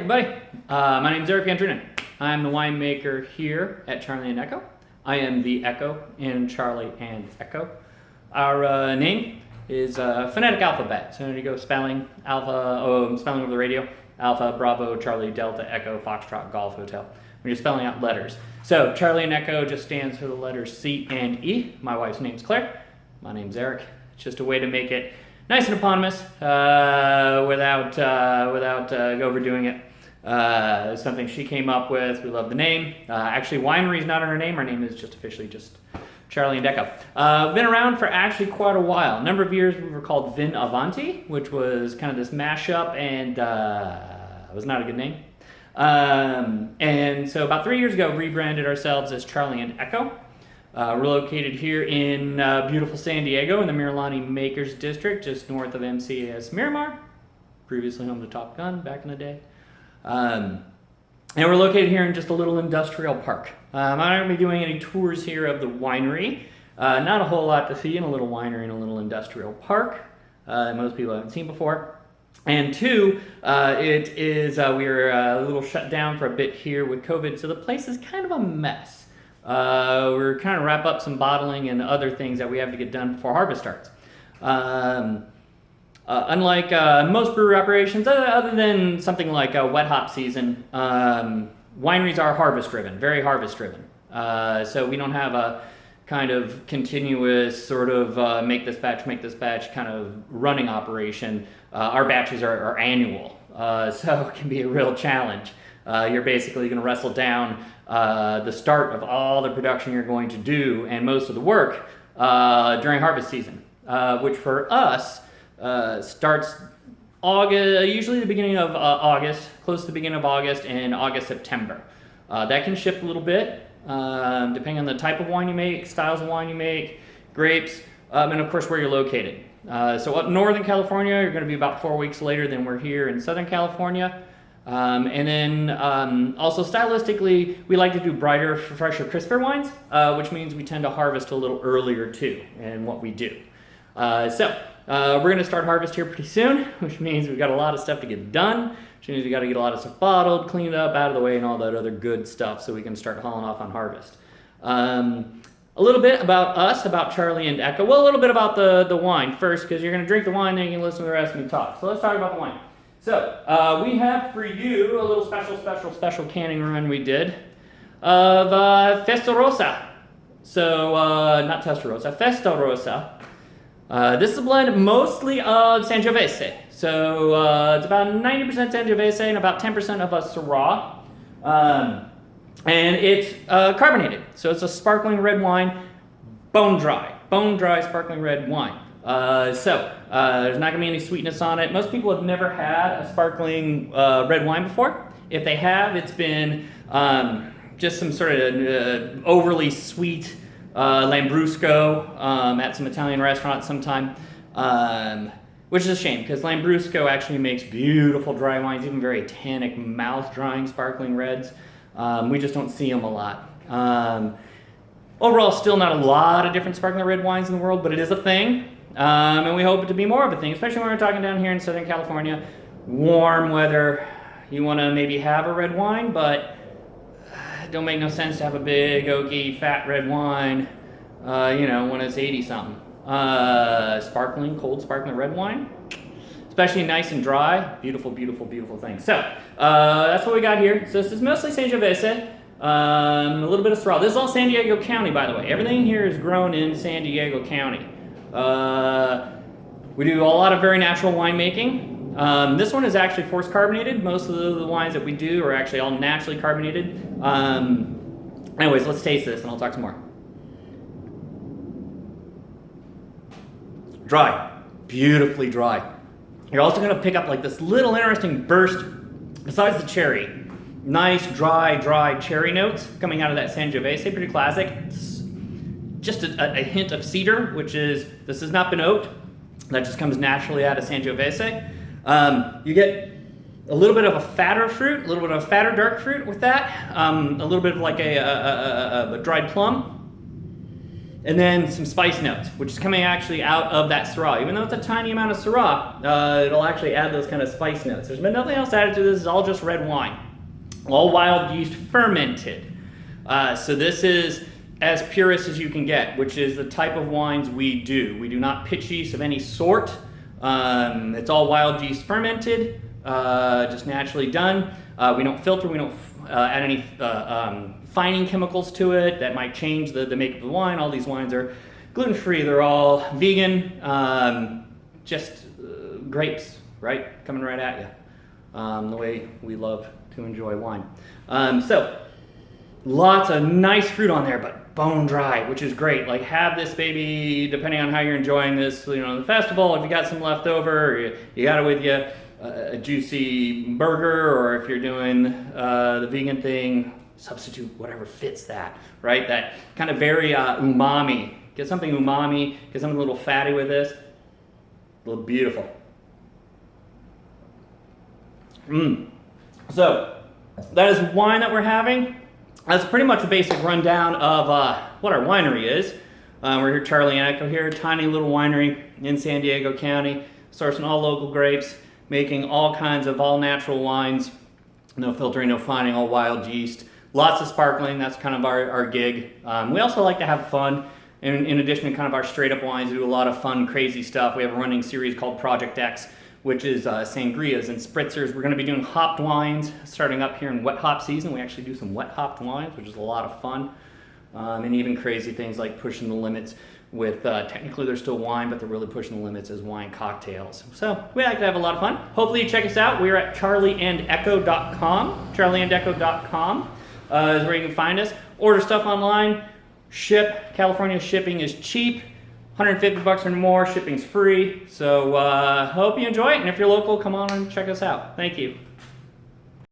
everybody. My name is Eric Andrinen. I'm the winemaker here at Charlie and Echo. I am the Echo in Charlie and Echo. Our name is phonetic alphabet. So you go spelling spelling over the radio. Alpha, Bravo, Charlie, Delta, Echo, Foxtrot, Golf, Hotel. When you're spelling out letters. So Charlie and Echo just stands for the letters C and E. My wife's name's Claire. My name's Eric. It's just a way to make it nice and eponymous without overdoing it. It's something she came up with. We love the name. Actually, Winery is not in her name. Our name is just officially just Charlie and Echo. Been around for actually quite a while. A number of years we were called Vin Avanti, which was kind of this mashup, and it was not a good name. And so about 3 years ago, rebranded ourselves as Charlie and Echo. We're located here in beautiful San Diego in the Miralani Makers District, just north of MCAS Miramar, previously home to Top Gun back in the day. And we're located here in just a little industrial park. I'm not going to be doing any tours here of the winery. Not a whole lot to see in a little winery in a little industrial park. Most people haven't seen before. And two, we were a little shut down for a bit here with COVID, so the place is kind of a mess. We're trying to wrap up some bottling and other things that we have to get done before harvest starts. Unlike most brewery operations, other than something like a wet hop season, wineries are harvest driven, very harvest driven. So we don't have a kind of continuous sort of make this batch kind of running operation. Our batches are annual, so it can be a real challenge. You're basically going to wrestle down the start of all the production you're going to do and most of the work during harvest season, which for us starts August, usually the beginning of August, close to the beginning of August and August, September. That can shift a little bit depending on the type of wine you make, styles of wine you make, grapes, and of course where you're located. So up Northern California, you're going to be about 4 weeks later than we're here in Southern California. And then also stylistically, we like to do brighter, fresher, crisper wines, which means we tend to harvest a little earlier too in what we do. So we're going to start harvest here pretty soon, which means we've got a lot of stuff to get done, which means we've got to get a lot of stuff bottled, cleaned up, out of the way, and all that other good stuff so we can start hauling off on harvest. A little bit about us, about Charlie and Echo. Well, a little bit about the wine first, because you're going to drink the wine, then you can listen to the rest of me talk. So let's talk about the wine. So, we have for you a little special canning run we did of Festa Rossa. So, not Testarossa, Festa Rossa. This is a blend mostly of Sangiovese. So, it's about 90% Sangiovese and about 10% of a Syrah. And it's carbonated. So, it's a sparkling red wine, bone dry sparkling red wine. There's not going to be any sweetness on it. Most people have never had a sparkling red wine before. If they have, it's been just some sort of overly sweet Lambrusco at some Italian restaurant sometime, which is a shame because Lambrusco actually makes beautiful dry wines, even very tannic, mouth-drying sparkling reds. We just don't see them a lot. Overall, still not a lot of different sparkling red wines in the world, but it is a thing. And we hope it to be more of a thing, especially when we're talking down here in Southern California. Warm weather, you want to maybe have a red wine, but it don't make no sense to have a big, oaky, fat red wine, when it's 80-something. Cold sparkling red wine, especially nice and dry, beautiful, beautiful, beautiful thing. So, that's what we got here. So this is mostly Sangiovese, a little bit of Syrah. This is all San Diego County, by the way. Everything here is grown in San Diego County. We do a lot of very natural winemaking. This one is actually forced carbonated. Most of the wines that we do are actually all naturally carbonated. Anyways, let's taste this and I'll talk some more. Dry, beautifully dry. You're also going to pick up like this little interesting burst, besides the cherry. Nice, dry cherry notes coming out of that Sangiovese, pretty classic. Just a hint of cedar, this has not been oaked. That just comes naturally out of Sangiovese. You get a little bit of a fatter fruit, a little bit of a fatter dark fruit with that. A little bit of like a dried plum. And then some spice notes, which is coming actually out of that Syrah. Even though it's a tiny amount of Syrah, it'll actually add those kind of spice notes. There's been nothing else added to this. It's all just red wine. All wild yeast fermented. So this is as purist as you can get, which is the type of wines we do. We do not pitch yeast of any sort. It's all wild yeast fermented, just naturally done. We don't filter, we don't add any fining chemicals to it that might change the makeup of the wine. All these wines are gluten-free, they're all vegan, just grapes, right? Coming right at you, the way we love to enjoy wine. So, lots of nice fruit on there, but bone dry, which is great. Like, have this baby, depending on how you're enjoying this, the festival, if you got some left over, you got it with you, a juicy burger, or if you're doing the vegan thing, substitute whatever fits that, right? That kind of very umami. Get something umami, get something a little fatty with this. A little beautiful. So, that is wine that we're having. That's pretty much a basic rundown of what our winery is. We're here, Charlie and Echo here, tiny little winery in San Diego County, sourcing all local grapes, making all kinds of all natural wines, no filtering, no fining, all wild yeast. Lots of sparkling, that's kind of our gig. We also like to have fun. In addition to kind of our straight up wines, we do a lot of fun, crazy stuff. We have a running series called Project X, which is sangrias and spritzers. We're going to be doing hopped wines starting up here in wet hop season. We actually do some wet hopped wines, which is a lot of fun. And even crazy things like pushing the limits with, technically they're still wine, but they're really pushing the limits as wine cocktails. So we like to have a lot of fun. Hopefully you check us out. We're at charlieandecho.com. Charlieandecho.com is where you can find us. Order stuff online. Ship. California shipping is cheap. $150 or more. Shipping's free. So hope you enjoy it. And if you're local, come on and check us out. Thank you.